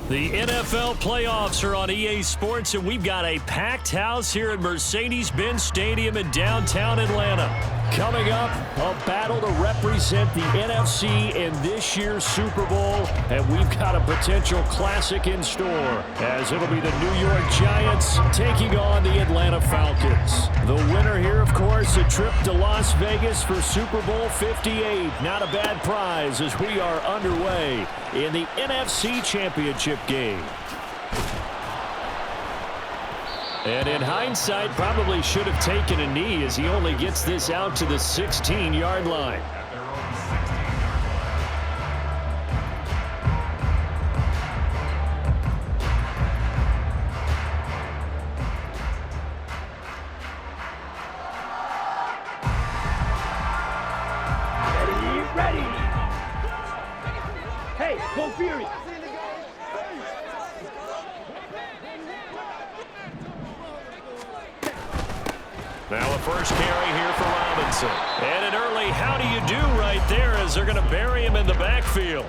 The NFL playoffs are on EA Sports, and we've got a packed house here at Mercedes-Benz Stadium in downtown Atlanta. Coming up, a battle to represent the NFC in this year's Super Bowl, and we've got a potential classic in store, as it'll be the New York Giants taking on the Atlanta Falcons. The winner here, of course, a trip to Las Vegas for Super Bowl 58. Not a bad prize as we are underway in the NFC Championship game. And in hindsight, probably should have taken a knee as he only gets this out to the 16-yard line. Ready. Hey, go Fury. Now a first carry here for Robinson. And an early how do you do right there as they're going to bury him in the backfield.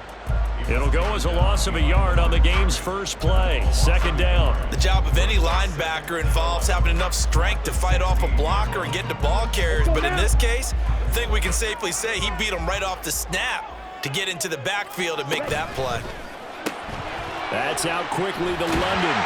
It'll go as a loss of a yard on the game's first play. Second down. The job of any linebacker involves having enough strength to fight off a blocker and get to ball carriers. But in this case, I think we can safely say he beat him right off the snap to get into the backfield and make that play. That's out quickly to London.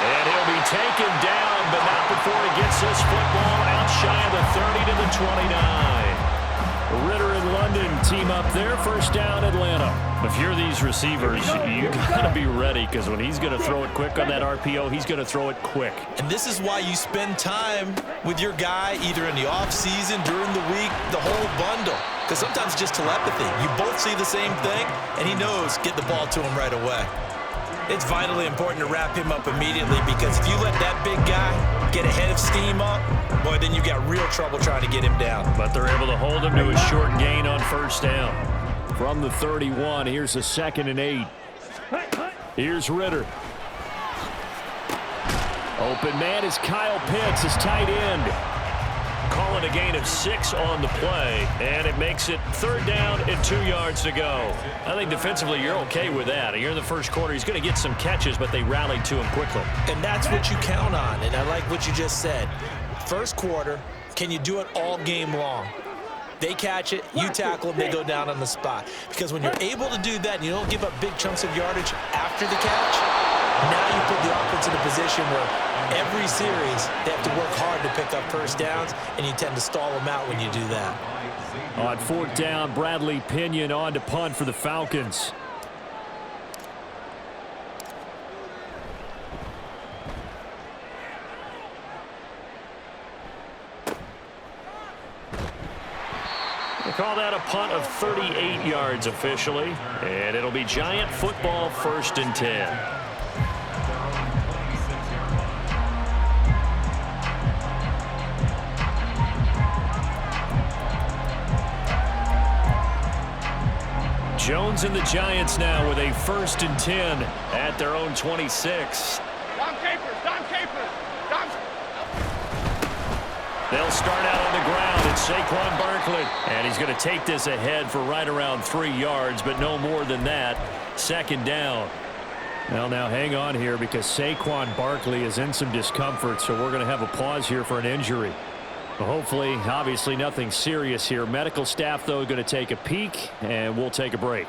And he'll be taken down, but not before he gets this football out shy of the 30 to the 29. Ritter and London team up there. First down, Atlanta. If you're these receivers, you got to be ready, because when he's going to throw it quick on that RPO, he's going to throw it quick. And this is why you spend time with your guy either in the offseason, during the week, the whole bundle. Because sometimes it's just telepathy. You both see the same thing, and he knows get the ball to him right away. It's vitally important to wrap him up immediately, because if you let that big guy get a head of steam up, boy, then you got real trouble trying to get him down. But they're able to hold him to a short gain on first down. From the 31, here's a 2nd and 8. Here's Ritter. Open man is Kyle Pitts, his tight end. Calling a gain of 6 on the play, and it makes it 3rd down and 2 yards to go. I think defensively you're okay with that. Here in the first quarter, he's going to get some catches, but they rallied to him quickly. And that's what you count on, and I like what you just said. First quarter, can you do it all game long? They catch it, you tackle them, they go down on the spot. Because when you're able to do that and you don't give up big chunks of yardage after the catch, now you put the offense in a position where every series they have to work hard to pick up first downs, and you tend to stall them out when you do that. On 4th down, Bradley Pinion on to punt for the Falcons. They call that a punt of 38 yards officially, and it'll be Giant football, 1st and 10. Jones and the Giants now with a 1st and 10 at their own 26. Don Capers. They'll start out on the ground. It's Saquon Barkley. And he's going to take this ahead for right around 3 yards, but no more than that. 2nd down. Well, now hang on here, because Saquon Barkley is in some discomfort, so we're going to have a pause here for an injury. Hopefully, obviously nothing serious here. Medical staff, though, going to take a peek, and we'll take a break.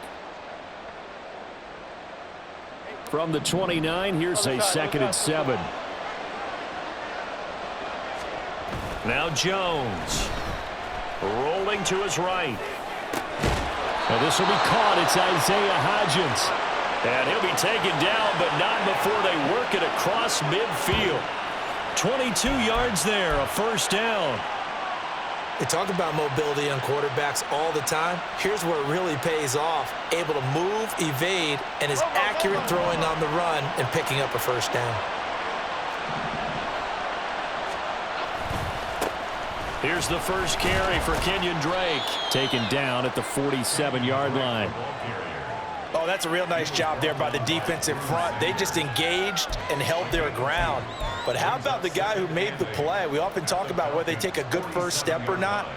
From the 29, here's a 2nd and 7. Now Jones. Rolling to his right. Now this will be caught. It's Isaiah Hodgins. And he'll be taken down, but not before they work it across midfield. 22 yards there, a 1st down. They talk about mobility on quarterbacks all the time. Here's where it really pays off. Able to move, evade, and is accurate throwing on the run and picking up a 1st down. Here's the first carry for Kenyon Drake. Taken down at the 47-yard line. Oh, that's a real nice job there by the defense in front. They just engaged and held their ground. But how about the guy who made the play? We often talk about whether they take a good first step or not.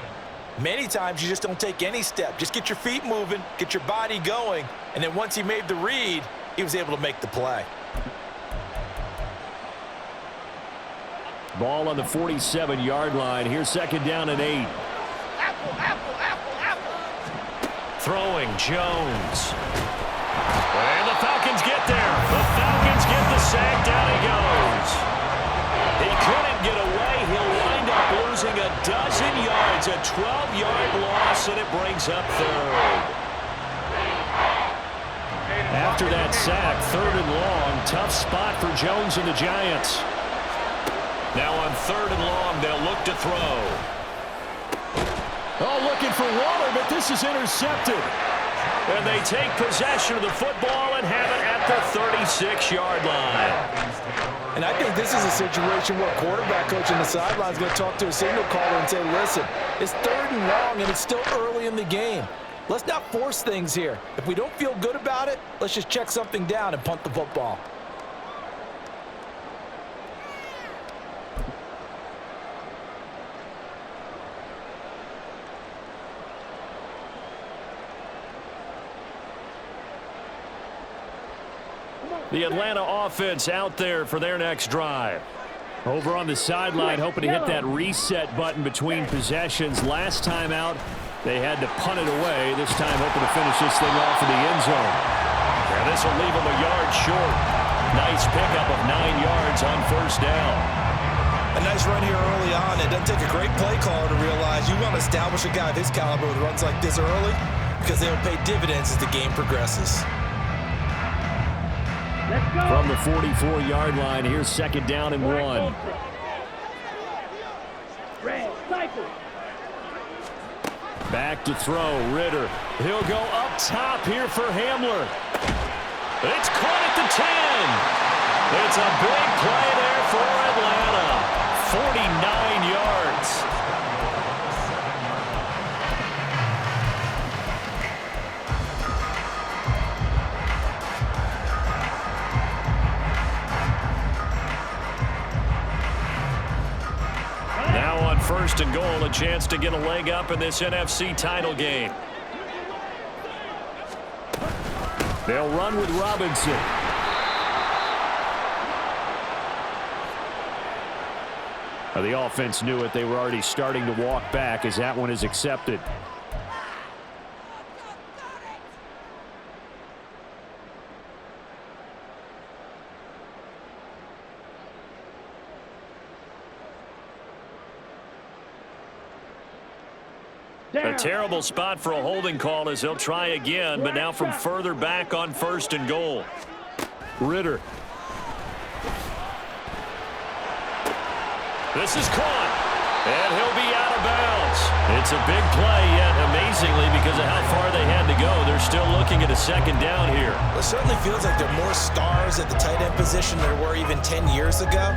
Many times you just don't take any step. Just get your feet moving, get your body going, and then once he made the read, he was able to make the play. Ball on the 47-yard line. Here's second down and 8. Throwing Jones. And the Falcons get there. The Falcons get the sack. Down he goes. He couldn't get away. He'll wind up losing a dozen yards. A 12-yard loss, and it brings up third. After that sack, third and long. Tough spot for Jones and the Giants. Now on third and long, they'll look to throw. Oh, looking for Waller, but this is intercepted. And they take possession of the football and have it at the 36-yard line. And I think this is a situation where quarterback coach on the sideline is going to talk to a signal caller and say, listen, it's third and long and it's still early in the game. Let's not force things here. If we don't feel good about it, let's just check something down and punt the football. The Atlanta offense out there for their next drive. Over on the sideline, hoping to hit that reset button between possessions. Last time out, they had to punt it away. This time, hoping to finish this thing off in the end zone. And this will leave them a yard short. Nice pickup of 9 yards on first down. A nice run here early on. It doesn't take a great play caller to realize you want to establish a guy of his caliber with runs like this early because they'll pay dividends as the game progresses. From the 44-yard line, here's second down and 1. Back to throw, Ritter. He'll go up top here for Hamler. It's caught at the 10. It's a big play there for Atlanta. 49 yards. Now on first and goal, a chance to get a leg up in this NFC title game. They'll run with Robinson. The offense knew it. They were already starting to walk back as that one is accepted. A terrible spot for a holding call as they'll try again, but now from further back on first and goal. Ritter. This is caught, and he'll be out of bounds. It's a big play, yet amazingly, because of how far they had to go, they're still looking at a second down here. Well, it certainly feels like there are more stars at the tight end position than there were even 10 years ago.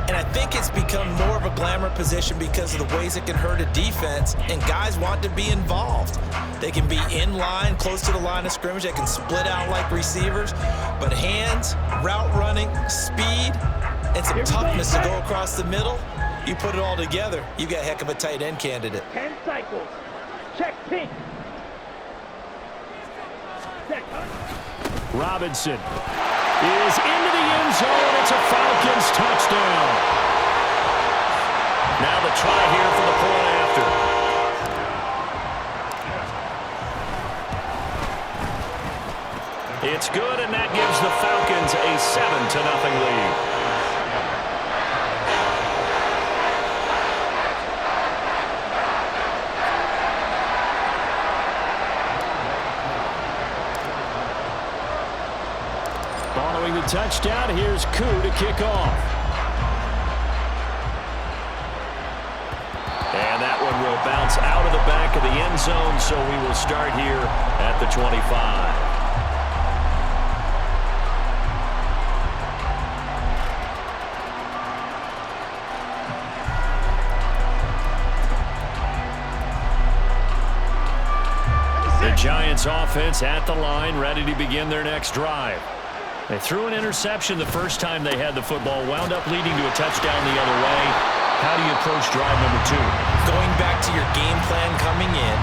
And I think it's become more of a glamour position because of the ways it can hurt a defense, and guys want to be involved. They can be in line, close to the line of scrimmage. They can split out like receivers. But hands, route running, speed, and some toughness to go across the middle, you put it all together, you got a heck of a tight end candidate. 10 cycles. Check pink. Robinson is into the end zone. It's a Falcons touchdown. Now the try here for the point after. It's good, and that gives the Falcons a 7-0 lead. Following the touchdown, here's Koo to kick off. And that one will bounce out of the back of the end zone, so we will start here at the 25. The Giants offense at the line, ready to begin their next drive. They threw an interception the first time they had the football, wound up leading to a touchdown the other way. How do you approach drive number 2? Going back to your game plan coming in,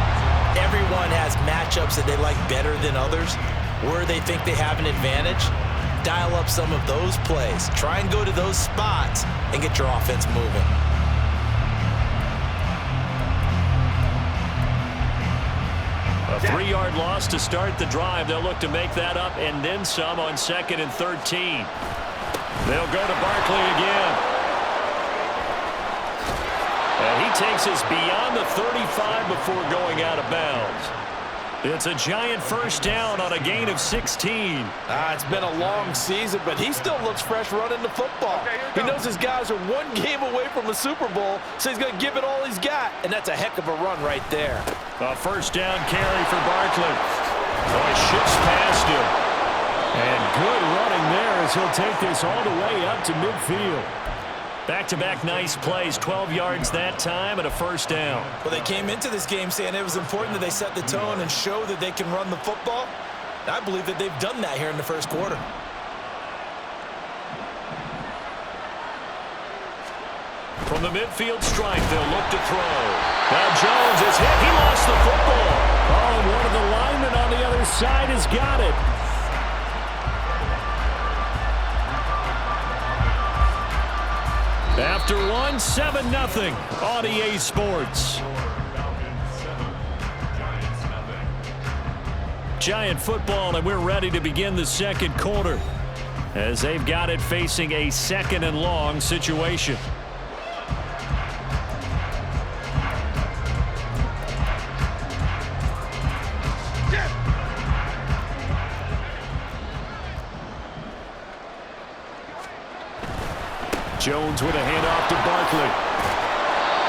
everyone has matchups that they like better than others. where they think they have an advantage, dial up some of those plays. Try and go to those spots and get your offense moving. A 3-yard loss to start the drive. They'll look to make that up and then some on 2nd and 13. They'll go to Barkley again. And he takes us beyond the 35 before going out of bounds. It's a giant first down on a gain of 16. It's been a long season, but he still looks fresh running the football. He knows his guys are one game away from the Super Bowl, so he's going to give it all he's got, and that's a heck of a run right there. A first down carry for Barkley. He shifts past him. And good running there as he'll take this all the way up to midfield. Back-to-back nice plays, 12 yards that time and a first down. Well, they came into this game saying it was important that they set the tone and show that they can run the football. I believe that they've done that here in the first quarter. From the midfield stripe, they'll look to throw. Now Jones is hit. He lost the football. Oh, and one of the linemen on the other side has got it. After one, 7-0 on EA Sports. Giant football, and we're ready to begin the second quarter as they've got it facing a 2nd and long situation. Jones with a handoff to Barkley.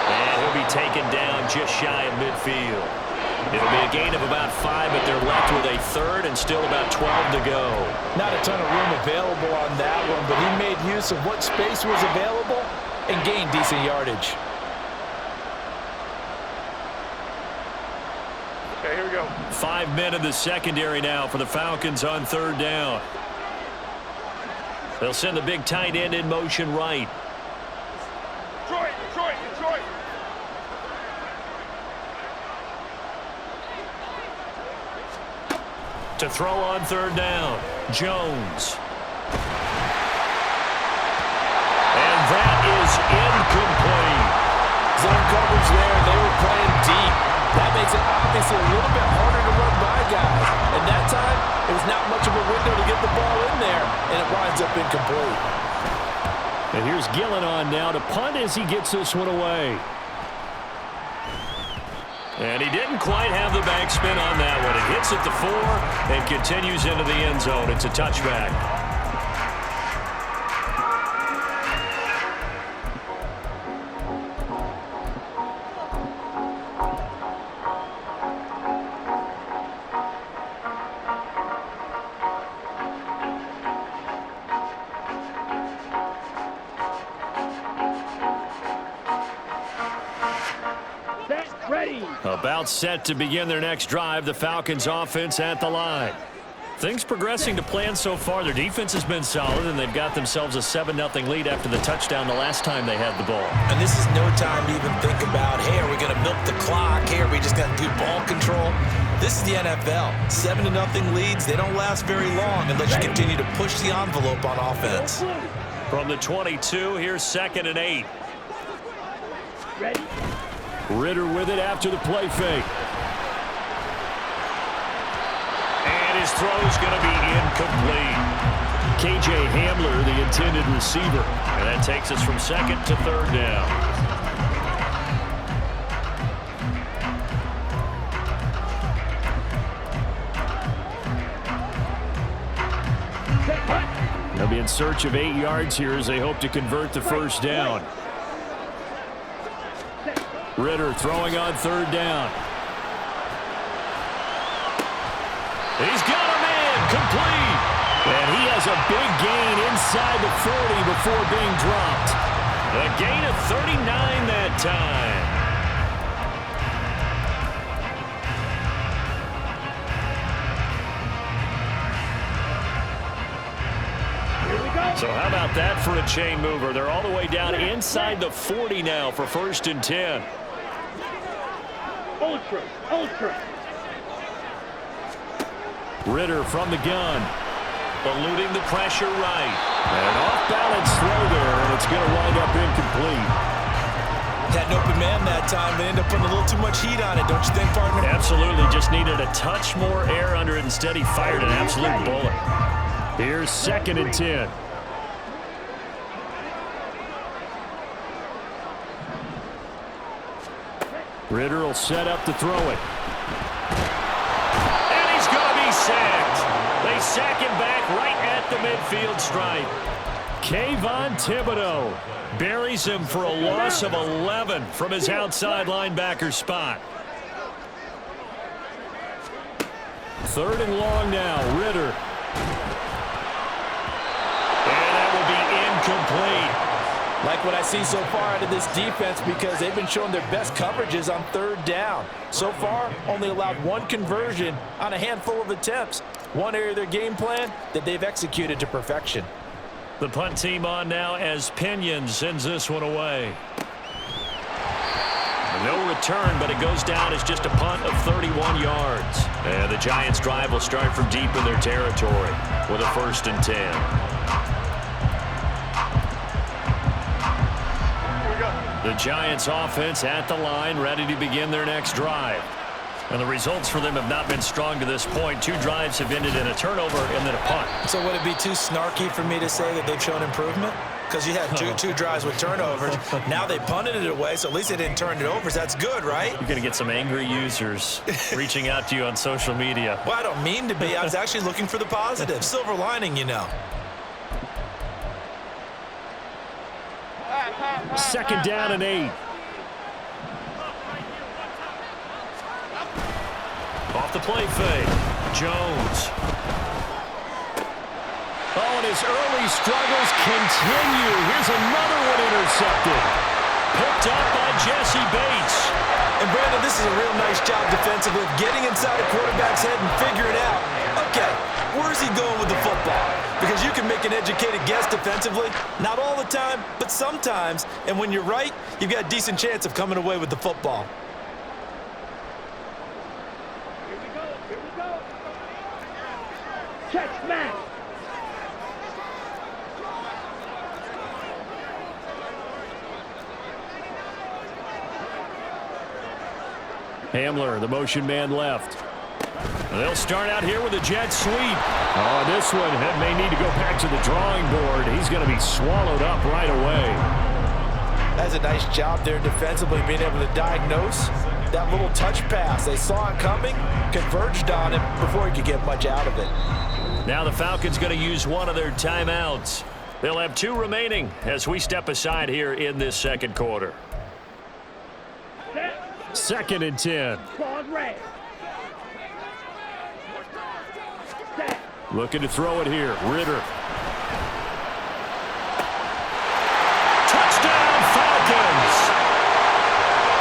And he'll be taken down just shy of midfield. It'll be a gain of about 5, but they're left with a 3rd and still about 12 to go. Not a ton of room available on that one, but he made use of what space was available and gained decent yardage. Okay, here we go. 5 men in the secondary now for the Falcons on 3rd down. They'll send the big tight end in motion right. Detroit, Detroit, Detroit. To throw on 3rd down, Jones. And that is incomplete. Zone coverage there, and they were playing deep. That makes it obviously a little bit harder to run by guys. And that time, it was not much of a window to get the ball in there, and it winds up incomplete. And here's Gillen on now to punt as he gets this one away. And he didn't quite have the backspin on that one. It hits at the 4 and continues into the end zone. It's a touchback. About set to begin their next drive, the Falcons offense at the line. Things progressing to plan so far. Their defense has been solid, and they've got themselves a 7-0 lead after the touchdown the last time they had the ball. And this is no time to even think about, hey, are we going to milk the clock? Hey, are we just going to do ball control? This is the NFL. 7-0 leads, they don't last very long unless you continue to push the envelope on offense. From the 22, here's 2nd and 8. Ready? Ritter with it after the play fake. And his throw's going to be incomplete. KJ Hamler, the intended receiver. And that takes us from 2nd to 3rd down. They'll be in search of 8 yards here as they hope to convert the first down. Ritter throwing on 3rd down. He's got a man, complete. And he has a big gain inside the 40 before being dropped. A gain of 39 that time. So how about that for a chain mover? They're all the way down inside the 40 now for 1st and 10. Ultra. Ritter from the gun. Eluding the pressure right. And an off-balance throw there, and it's going to wind up incomplete. Had an open man that time, but ended up putting a little too much heat on it, don't you think, partner? Absolutely. Just needed a touch more air under it. Instead, he fired an absolute bullet. Here's 2nd and 10. Ritter will set up to throw it. And he's going to be sacked. They sack him back right at the midfield stripe. Kayvon Thibodeau buries him for a loss of 11 from his outside linebacker spot. 3rd and long now. Ritter. And that will be incomplete. Like what I see so far out of this defense because they've been showing their best coverages on 3rd down. So far, only allowed 1 conversion on a handful of attempts. One area of their game plan that they've executed to perfection. The punt team on now as Pinion sends this one away. No return, but it goes down as just a punt of 31 yards. And the Giants' drive will start from deep in their territory with a 1st and 10. The Giants offense at the line, ready to begin their next drive. And the results for them have not been strong to this point. 2 drives have ended in a turnover and then a punt. So would it be too snarky for me to say that they've shown improvement? Because you had two drives with turnovers. Now they punted it away, so at least they didn't turn it over. So that's good, right? You're going to get some angry users reaching out to you on social media. Well, I don't mean to be. I was actually looking for the positive. Silver lining, you know. 2nd down and 8. Off the play fake. Jones. Oh, and his early struggles continue. Here's another one intercepted. Picked up by Jesse Bates. And Brandon, this is a real nice job defensively of getting inside a quarterback's head and figuring out, okay, where's he going with the football? Because you can make an educated guess defensively. Not all the time, but sometimes. And when you're right, you've got a decent chance of coming away with the football. Here we go. Here we go. Catch Matt. Hamler, the motion man left. They'll start out here with a jet sweep. Oh, this one may need to go back to the drawing board. He's going to be swallowed up right away. That's a nice job there defensively, being able to diagnose that little touch pass. They saw it coming, converged on it before he could get much out of it. Now the Falcons going to use one of their timeouts. They'll have 2 remaining as we step aside here in this 2nd quarter. 2nd and 10. Looking to throw it here. Ritter. Touchdown, Falcons!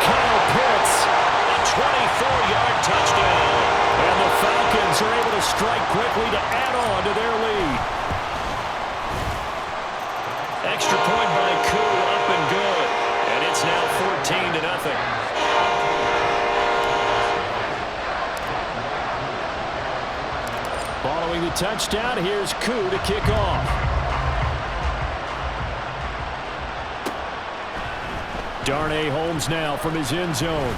Kyle Pitts, a 24-yard touchdown. And the Falcons are able to strike quickly to add on to their lead. Extra point by Koo, up and good. And it's now 14-0. Following the touchdown, here's Koo to kick off. Darnay Holmes now from his end zone.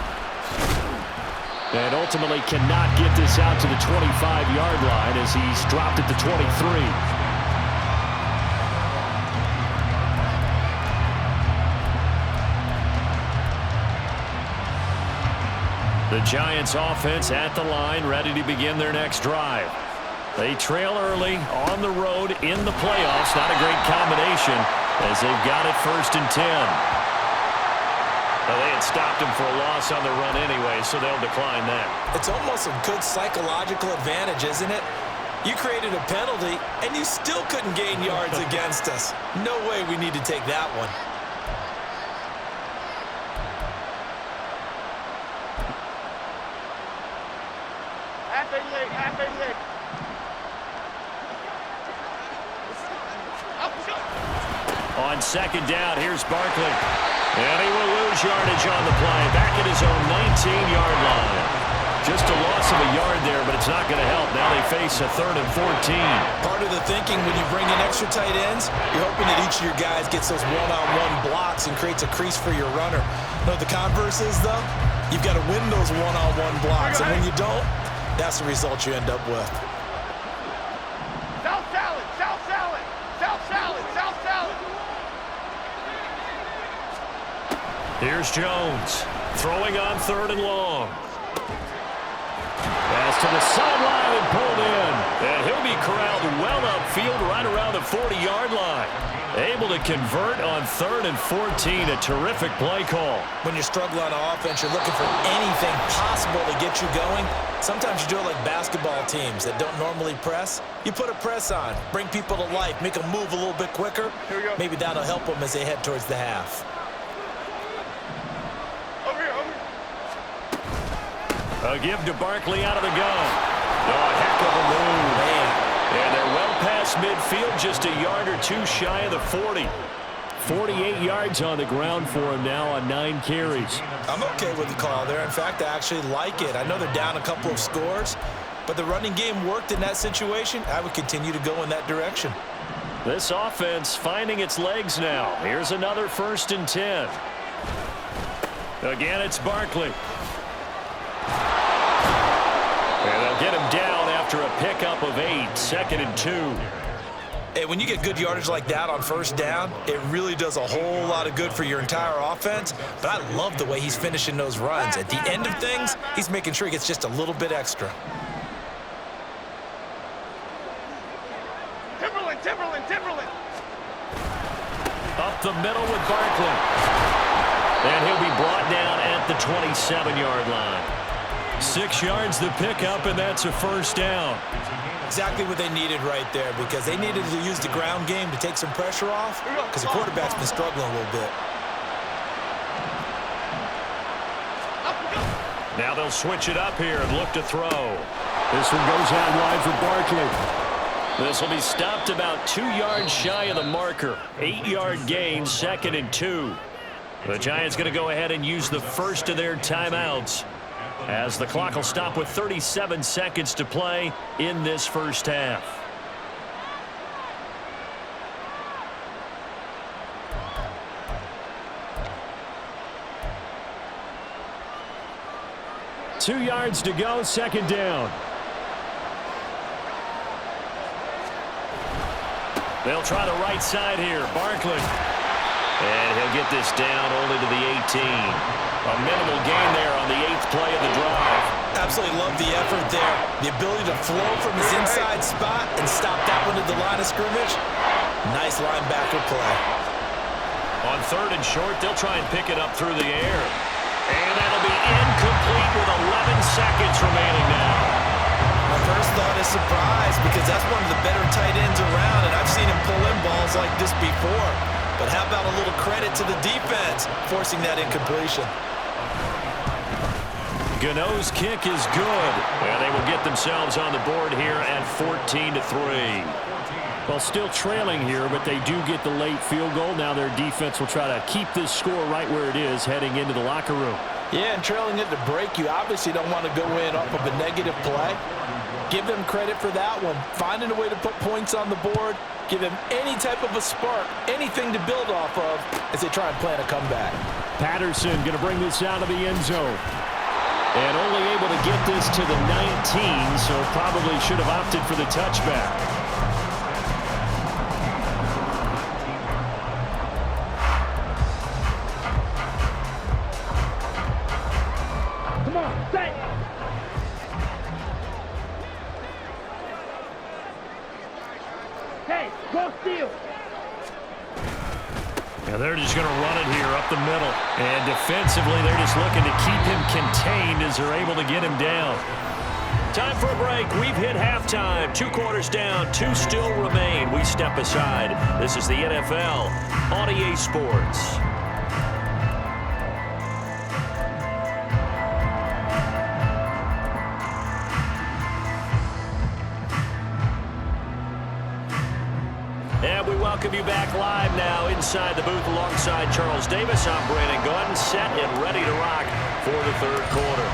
And ultimately cannot get this out to the 25-yard line as he's dropped at the 23. The Giants offense at the line, ready to begin their next drive. They trail early on the road in the playoffs. Not a great combination as they've got it 1st and 10. Well, they had stopped him for a loss on the run anyway, so they'll decline that. It's almost a good psychological advantage, isn't it? You created a penalty, and you still couldn't gain yards against us. No way we need to take that one. On 2nd down, here's Barkley. And he will lose yardage on the play. Back at his own 19-yard line. Just a loss of a yard there, but it's not going to help. Now they face a 3rd and 14. Part of the thinking when you bring in extra tight ends, you're hoping that each of your guys gets those one-on-one blocks and creates a crease for your runner. You know what the converse is, though? You've got to win those one-on-one blocks, and when you don't, that's the result you end up with. South salad, south salad, south salad, south salad. Here's Jones, throwing on 3rd and long. Pass to the sideline and pulled in. And he'll be corralled well upfield right around the 40-yard line. Able to convert on 3rd and 14. A terrific play call. When you're struggling on offense, you're looking for anything possible to get you going. Sometimes you do it like basketball teams that don't normally press. You put a press on, bring people to life, make them move a little bit quicker. Maybe that'll help them as they head towards the half. A give to Barkley out of the gun. Oh, heck of a move. Man. And they're well past midfield, just a yard or two shy of the 40. 48 yards on the ground for him now on 9 carries. I'm okay with the call there. In fact, I actually like it. I know they're down a couple of scores, but the running game worked in that situation. I would continue to go in that direction. This offense finding its legs now. Here's another 1st and 10. Again, it's Barkley. And they'll get him down after a pickup of 8, 2nd and 2. Hey, when you get good yardage like that on 1st down, it really does a whole lot of good for your entire offense. But I love the way he's finishing those runs. At the end of things, he's making sure he gets just a little bit extra. Timberland. Up the middle with Barkley. And he'll be brought down at the 27-yard line. 6 yards the pickup, and that's a 1st down. Exactly what they needed right there, because they needed to use the ground game to take some pressure off, because the quarterback's been struggling a little bit. Now they'll switch it up here and look to throw. This one goes out wide for Barkley. This will be stopped about 2 yards shy of the marker. 8-yard gain, 2nd and 2. The Giants going to go ahead and use the first of their timeouts, as the clock will stop with 37 seconds to play in this first half. Two yards to go, 2nd down. They'll try the right side here. Barkley. And he'll get this down only to the 18. A minimal gain there on the 8th play of the drive. Absolutely love the effort there. The ability to flow from his inside spot and stop that one at the line of scrimmage. Nice linebacker play. On 3rd and short, they'll try and pick it up through the air. And that'll be incomplete with 11 seconds remaining now. My first thought is surprise, because that's one of the better tight ends around, and I've seen him pull in balls like this before. But how about a little credit to the defense forcing that incompletion? Gano's kick is good. And they will get themselves on the board here at 14-3. Well, still trailing here, but they do get the late field goal. Now their defense will try to keep this score right where it is heading into the locker room. Yeah, and trailing it to break, you obviously don't want to go in off of a negative play. Give them credit for that one. Finding a way to put points on the board, give them any type of a spark, anything to build off of as they try and plan a comeback. Patterson going to bring this out of the end zone. And only able to get this to the 19, so probably should have opted for the touchback. Come on, stay. Hey, go steal. Now they're just going to run it here up the middle. And defensively, they're just looking to keep him contained as they're able to get him down. Time for a break. We've hit halftime. 2 quarters down, 2 still remain. We step aside. This is the NFL on EA Sports. And we welcome you back live now inside the booth alongside Charles Davis. I'm Brandon Gordon, set and ready to rock for the 3rd quarter.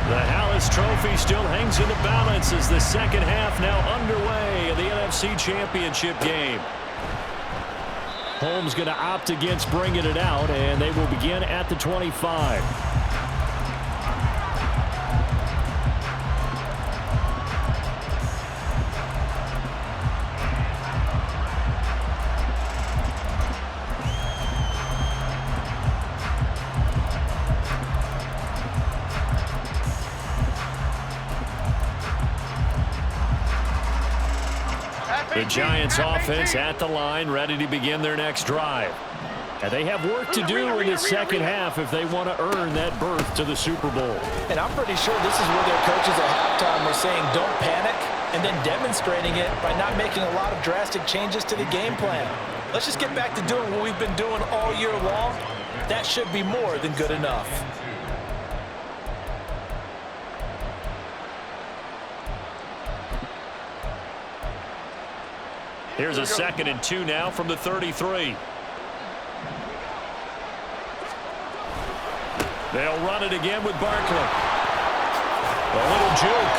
The Hallis Trophy still hangs in the balance as the second half now underway in the NFC Championship game. Holmes going to opt against bringing it out, and they will begin at the 25. The Giants offense at the line, ready to begin their next drive. And they have work to do in the second half if they want to earn that berth to the Super Bowl. And I'm pretty sure this is where their coaches at halftime were saying don't panic, and then demonstrating it by not making a lot of drastic changes to the game plan. Let's just get back to doing what we've been doing all year long. That should be more than good enough. Here's a 2nd and 2 now from the 33. They'll run it again with Barkley. A little juke.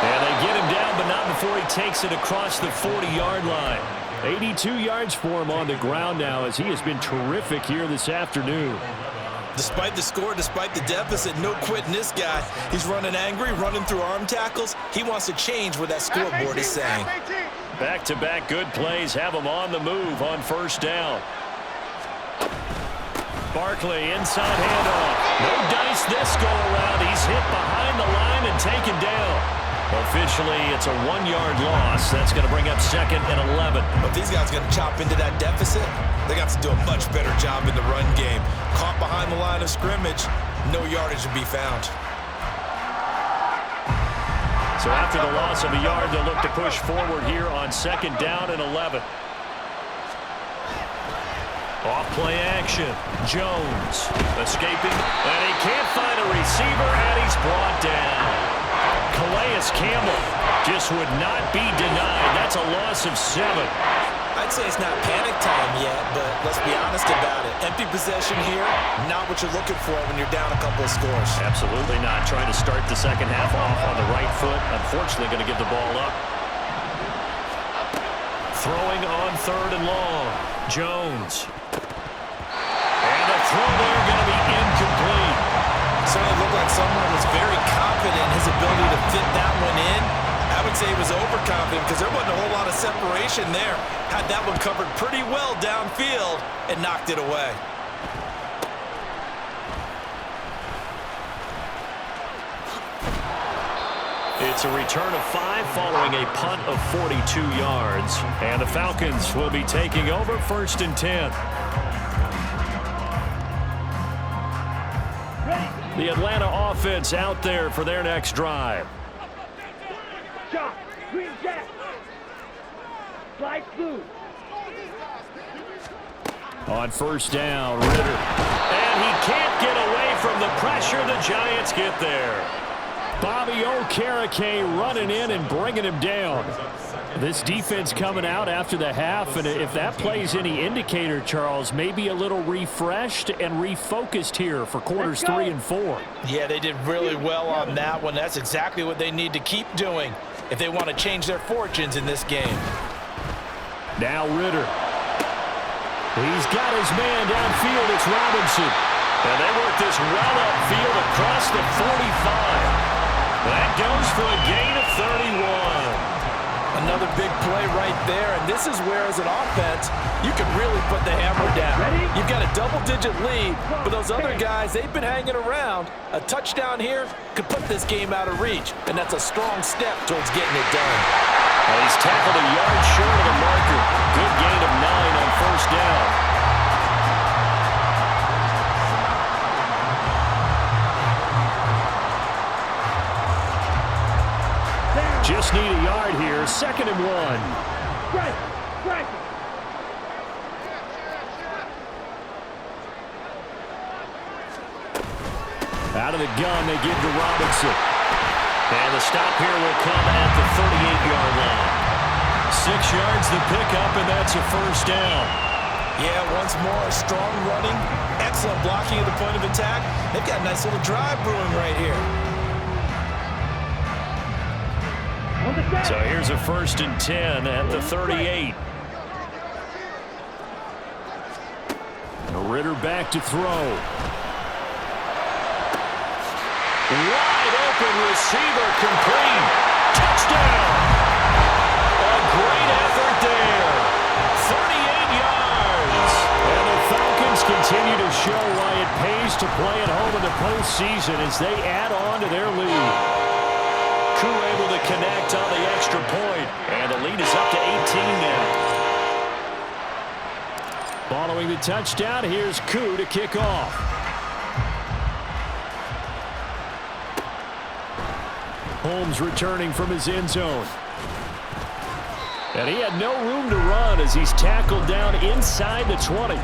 And they get him down, but not before he takes it across the 40-yard line. 82 yards for him on the ground now as he has been terrific here this afternoon. Despite the score, despite the deficit, no quitting this guy. He's running angry, running through arm tackles. He wants to change what that scoreboard is saying. Back-to-back good plays have him on the move on first down. Barkley inside handoff. No dice this go-around. He's hit behind the line and taken down. Officially, it's a 1-yard loss. That's going to bring up 2nd and 11. But these guys are going to chop into that deficit. They got to do a much better job in the run game. Caught behind the line of scrimmage, no yardage to be found. So after the loss of a yard, they'll look to push forward here on 2nd down and 11. Off play action. Jones escaping, and he can't find a receiver, and he's brought down. Calais Campbell just would not be denied. That's a loss of 7. I'd say it's not panic time yet, but let's be honest about it. Empty possession here, not what you're looking for when you're down a couple of scores. Absolutely not. Trying to start the second half off on the right foot. Unfortunately, going to give the ball up. Throwing on 3rd and long. Jones. And a throw there going to be incomplete. Certainly looked like someone was very confident in his ability to fit that one in. I would say he was overconfident because there wasn't a whole lot of separation there. Had that one covered pretty well downfield and knocked it away. It's a return of 5 following a punt of 42 yards. And the Falcons will be taking over 1st and 10. The Atlanta offense out there for their next drive. Green Jack. Slide through. On 1st down, Ritter. And he can't get away from the pressure. The Giants get there. Bobby Okereke running in and bringing him down. This defense coming out after the half, and if that plays any indicator, Charles, maybe a little refreshed and refocused here for quarters 3 and 4. Yeah, they did really well on that one. That's exactly what they need to keep doing if they want to change their fortunes in this game. Now Ritter. He's got his man downfield. It's Robinson. And they work this well upfield across the 45. That goes for a gain of 31. Another big play right there, and this is where, as an offense, you can really put the hammer down. You've got a double-digit lead, but those other guys, they've been hanging around. A touchdown here could put this game out of reach, and that's a strong step towards getting it done. And he's tackled a yard short of the marker. Good gain of 9 on 1st down. Just need a yard here. 2nd and 1. Strike. Out of the gun, they give to Robinson. And the stop here will come at the 38-yard line. 6 yards the pickup, and that's a 1st down. Yeah, once more, strong running, excellent blocking at the point of attack. They've got a nice little drive brewing right here. So here's a 1st and 10 at the 38. Ritter back to throw. Wide open receiver, complete. Touchdown. A great effort there. 38 yards. And the Falcons continue to show why it pays to play at home in the postseason as they add on to their lead. Koo able to connect on the extra point, and the lead is up to 18 now. Following the touchdown, here's Koo to kick off. Holmes returning from his end zone. And he had no room to run as he's tackled down inside the 20.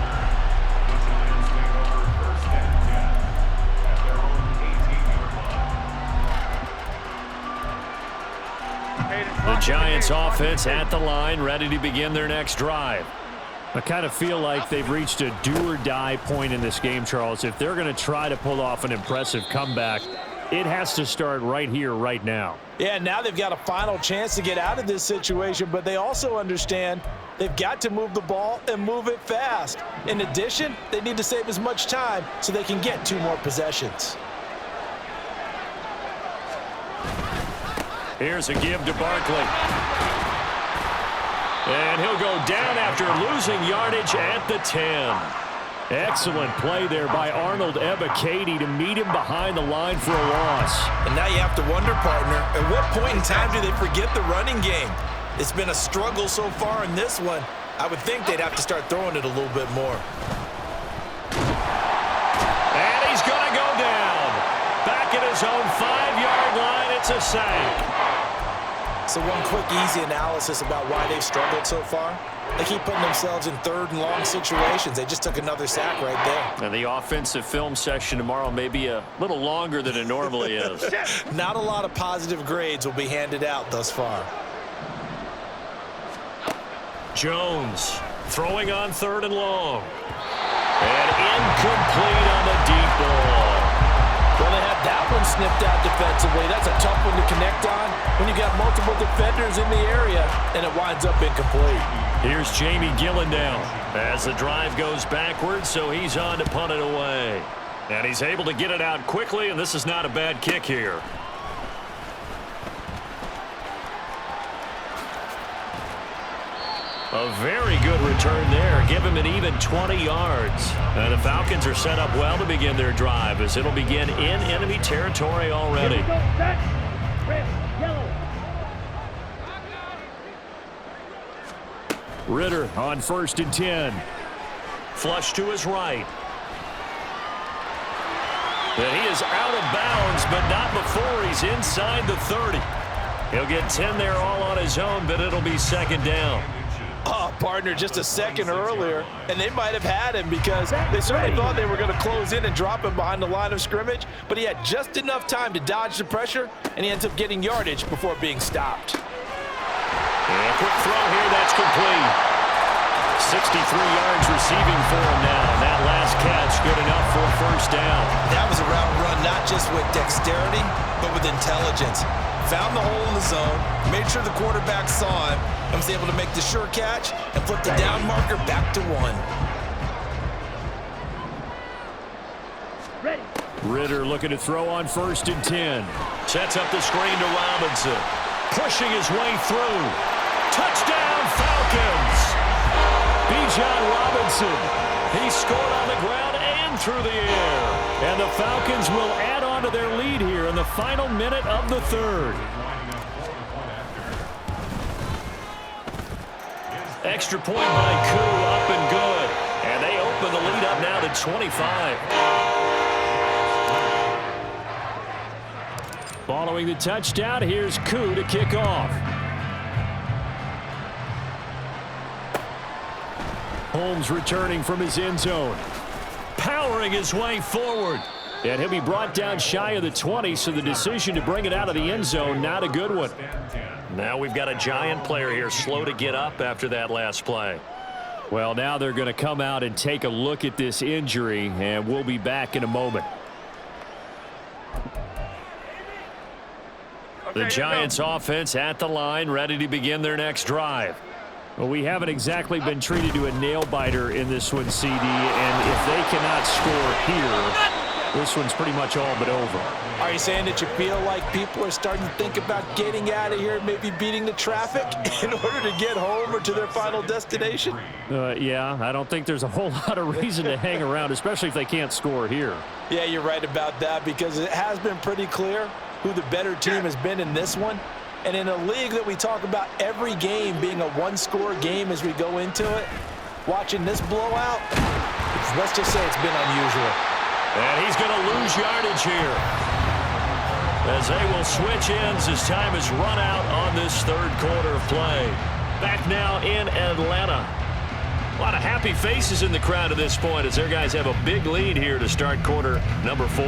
The Giants offense at the line, ready to begin their next drive. I kind of feel like they've reached a do-or-die point in this game, Charles. If they're going to try to pull off an impressive comeback, it has to start right here, right now. Yeah, now they've got a final chance to get out of this situation, but they also understand they've got to move the ball and move it fast. In addition, they need to save as much time so they can get 2 more possessions. Here's a give to Barkley. And he'll go down after losing yardage at the 10. Excellent play there by Arnold Ebiketie to meet him behind the line for a loss. And now you have to wonder, partner, at what point in time do they forget the running game? It's been a struggle so far in this one. I would think they'd have to start throwing it a little bit more. And he's going to go down. Back at his own 5-yard line, it's a sack. So one quick, easy analysis about why they've struggled so far. They keep putting themselves in 3rd and long situations. They just took another sack right there. And the offensive film session tomorrow may be a little longer than it normally is. Not a lot of positive grades will be handed out thus far. Jones throwing on 3rd and long. And incomplete on the deep ball. Well, they had that one snipped out defensively. That's a tough one to connect on when you got multiple defenders in the area, and it winds up incomplete. Here's Jamie Gillen down as the drive goes backwards, so he's on to punt it away. And he's able to get it out quickly, and this is not a bad kick here. A very good return there. Give him an even 20 yards. And the Falcons are set up well to begin their drive as it'll begin in enemy territory already. Ritter on 1st and 10. Flush to his right. And he is out of bounds, but not before he's inside the 30. He'll get 10 there all on his own, but it'll be 2nd down. Oh, partner, just a second earlier, and they might have had him because they certainly thought they were going to close in and drop him behind the line of scrimmage, but he had just enough time to dodge the pressure, and he ends up getting yardage before being stopped. And a quick throw here, that's complete. 63 yards receiving for him now, and that last catch good enough for a 1st down. That was a route run not just with dexterity, but with intelligence. Found the hole in the zone, made sure the quarterback saw him, and was able to make the sure catch and flip the down marker back to 1. Ritter looking to throw on 1st and 10. Sets up the screen to Robinson. Pushing his way through. Touchdown, Falcons! Bijan Robinson. He scored on the ground and through the air. And the Falcons will add on to their lead here in the final minute of the 3rd. Extra point by Koo, up and good. And they open the lead up now to 25. Following the touchdown, here's Koo to kick off. Holmes returning from his end zone. Powering his way forward. And he'll be brought down shy of the 20, so the decision to bring it out of the end zone, not a good one. Now we've got a Giant player here slow to get up after that last play. Well, now they're going to come out and take a look at this injury, and we'll be back in a moment. The Giants offense at the line, ready to begin their next drive. Well, we haven't exactly been treated to a nail-biter in this one, CD, and if they cannot score here, this one's pretty much all but over. Are you saying that you feel like people are starting to think about getting out of here, maybe beating the traffic in order to get home or to their final destination? Yeah, I don't think there's a whole lot of reason to hang around, especially if they can't score here. Yeah, you're right about that, because it has been pretty clear who the better team has been in this one. And in a league that we talk about every game being a one-score game as we go into it, watching this blowout, let's just say it's been unusual. And he's going to lose yardage here, as they will switch ends as time has run out on this third quarter of play. Back now in Atlanta. A lot of happy faces in the crowd at this point as their guys have a big lead here to start quarter number 4.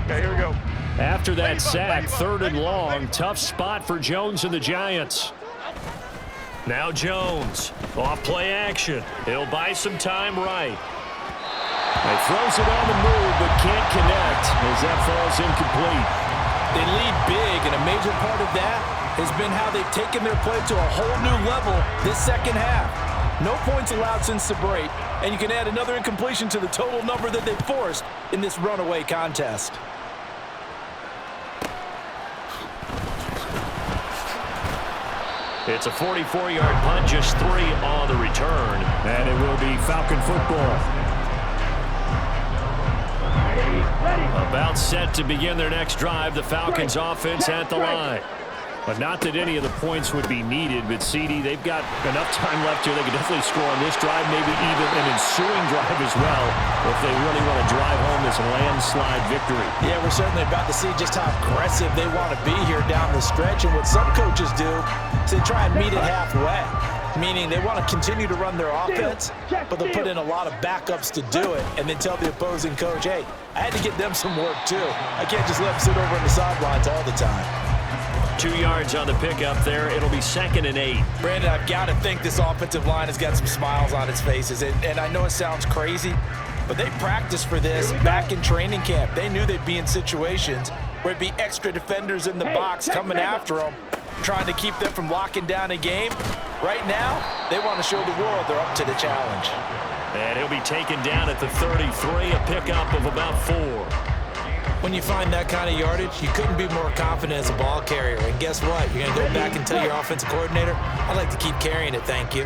Okay, here we go. After that sack, 3rd and long, tough spot for Jones and the Giants. Now Jones, off play action. He'll buy some time right. He throws it on the move, but can't connect as that falls incomplete. They lead big, and a major part of that has been how they've taken their play to a whole new level this second half. No points allowed since the break, and you can add another incompletion to the total number that they forced in this runaway contest. It's a 44-yard punt, just 3 on the return, and it will be Falcon football. About set to begin their next drive, the Falcons offense at the line. But not that any of the points would be needed, but CD, they've got enough time left here. They could definitely score on this drive, maybe even an ensuing drive as well, if they really want to drive home this landslide victory. Yeah, we're certainly about to see just how aggressive they want to be here down the stretch. And what some coaches do is they try and meet it halfway, meaning they want to continue to run their offense, but they'll put in a lot of backups to do it, and then tell the opposing coach, hey, I had to get them some work too. I can't just let them sit over on the sidelines all the time. 2 yards on the pickup there. It'll be 2nd and 8. Brandon, I've got to think this offensive line has got some smiles on its faces. And I know it sounds crazy, but they practiced for this back in training camp. They knew they'd be in situations where it'd be extra defenders in the box coming after them, trying to keep them from locking down a game. Right now, they want to show the world they're up to the challenge. And he'll be taken down at the 33, a pickup of about 4. When you find that kind of yardage, you couldn't be more confident as a ball carrier. And guess what? You're going to go back and tell your offensive coordinator, I'd like to keep carrying it, thank you.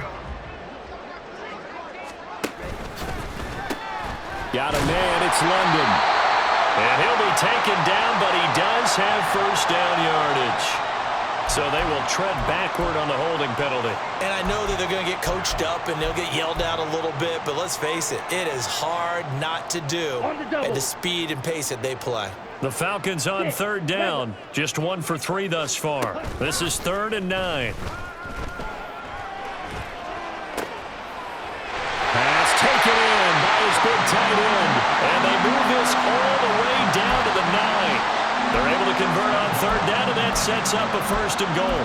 Got a man, it's London. And he'll be taken down, but he does have first down yardage. So they will tread backward on the holding penalty. And I know that they're going to get coached up and they'll get yelled at a little bit, but let's face it, it is hard not to do at the speed and pace that they play. The Falcons on 3rd down, just 1 for 3 thus far. This is 3rd and 9. Pass taken in by his big tight end, and they move this all the way down to the 9. They're able to convert on 3rd down, and that sets up a 1st and goal.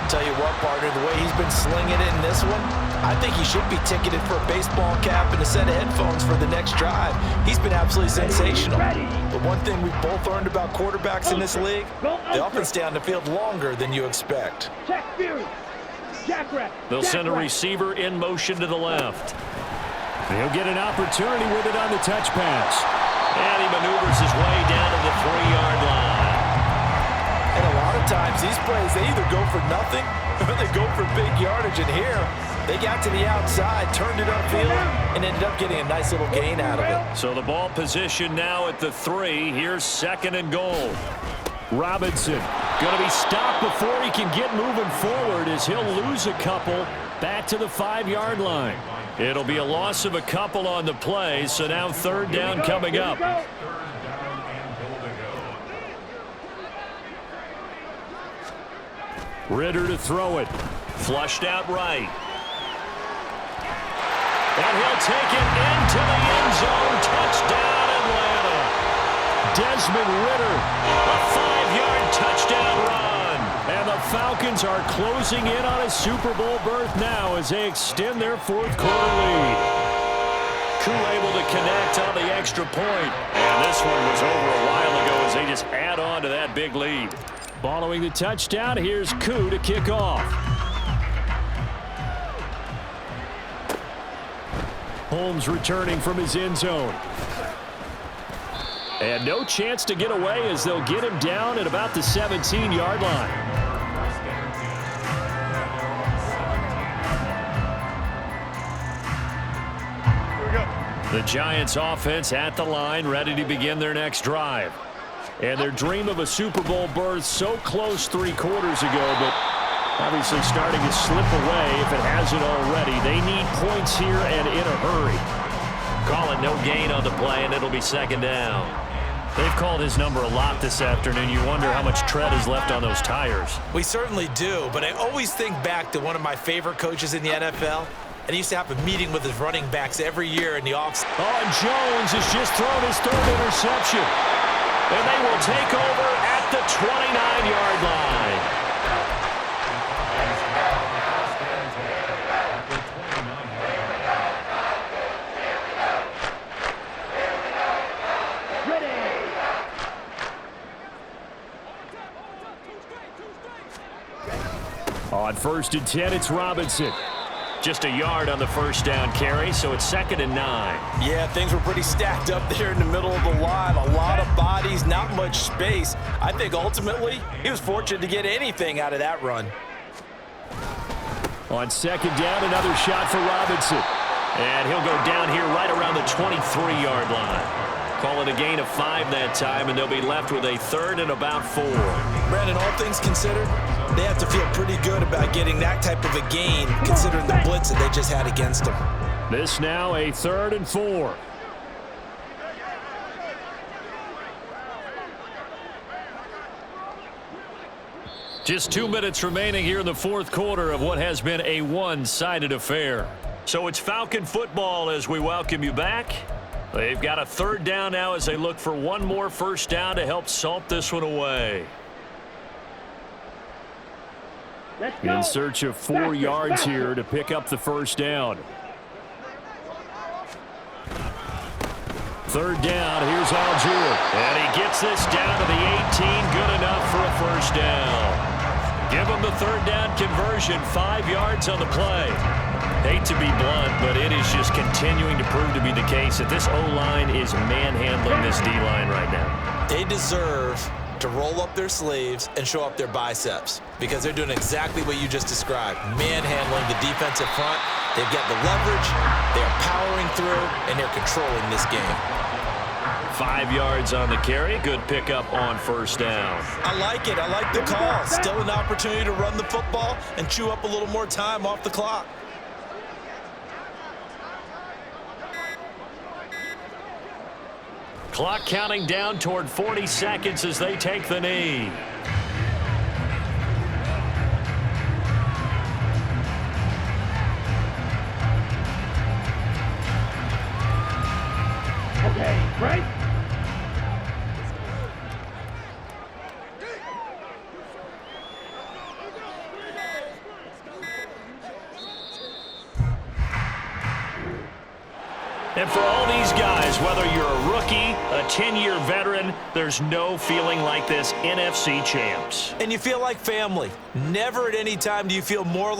Tell you what, partner, the way he's been slinging it in this one, I think he should be ticketed for a baseball cap and a set of headphones for the next drive. He's been absolutely sensational. But one thing we've both learned about quarterbacks in this league, they often stay on the field longer than you expect. They'll send a receiver in motion to the left. He'll get an opportunity with it on the touch pass. And he maneuvers his way down to the 3-yard line. And a lot of times, these plays, they either go for nothing or they go for big yardage. And here, they got to the outside, turned it upfield, and ended up getting a nice little gain out of it. So the ball position now at the 3. Here's 2nd and goal. Robinson going to be stopped before he can get moving forward as he'll lose a couple back to the 5-yard line. It'll be a loss of a couple on the play, so now 3rd down coming up. Ritter to throw it. Flushed out right. And he'll take it into the end zone. Touchdown, Atlanta. Desmond Ritter, a 5-yard touchdown run. And the Falcons are closing in on a Super Bowl berth now as they extend their 4th quarter lead. Koo able to connect on the extra point. And this one was over a while ago as they just add on to that big lead. Following the touchdown, here's Koo to kick off. Holmes returning from his end zone. And no chance to get away as they'll get him down at about the 17-yard line. The Giants offense at the line, ready to begin their next drive. And their dream of a Super Bowl berth so close 3 quarters ago, but obviously starting to slip away if it hasn't already. They need points here and in a hurry. Calling no gain on the play, and it'll be second down. They've called his number a lot this afternoon. You wonder how much tread is left on those tires. We certainly do, but I always think back to one of my favorite coaches in the NFL. And he used to have a meeting with his running backs every year in the offseason. Oh, and Jones has just thrown his 3rd interception. And they will take over at the 29-yard line. On 1st and 10, it's Robinson. Just a yard on the first down carry, so it's 2nd and 9. Yeah, things were pretty stacked up there in the middle of the line. A lot of bodies, not much space. I think ultimately he was fortunate to get anything out of that run. On 2nd down, another shot for Robinson. And he'll go down here right around the 23-yard line. Call it a gain of 5 that time, and they'll be left with a 3rd and about 4. Brandon, all things considered, they have to feel pretty good about getting that type of a gain, considering the blitz that they just had against them. This now a 3rd and 4. Just 2 minutes remaining here in the 4th quarter of what has been a one-sided affair. So it's Falcon football as we welcome you back. They've got a 3rd down now as they look for one more first down to help salt this one away. In search of 4 yards here to pick up the first down. 3rd down, here's Algier. And he gets this down to the 18, good enough for a first down. Give him the 3rd down conversion, 5 yards on the play. Hate to be blunt, but it is just continuing to prove to be the case that this O-line is manhandling this D-line right now. They deserve to roll up their sleeves and show up their biceps because they're doing exactly what you just described, manhandling the defensive front. They've got the leverage, they're powering through, and they're controlling this game. 5 yards on the carry, good pickup on first down. I like it. I like the call. Still an opportunity to run the football and chew up a little more time off the clock. Clock counting down toward 40 seconds as they take the knee. Okay, right? And for all these guys, whether you're a rookie, a 10-year veteran, there's no feeling like this NFC champs. And you feel like family. Never at any time do you feel more like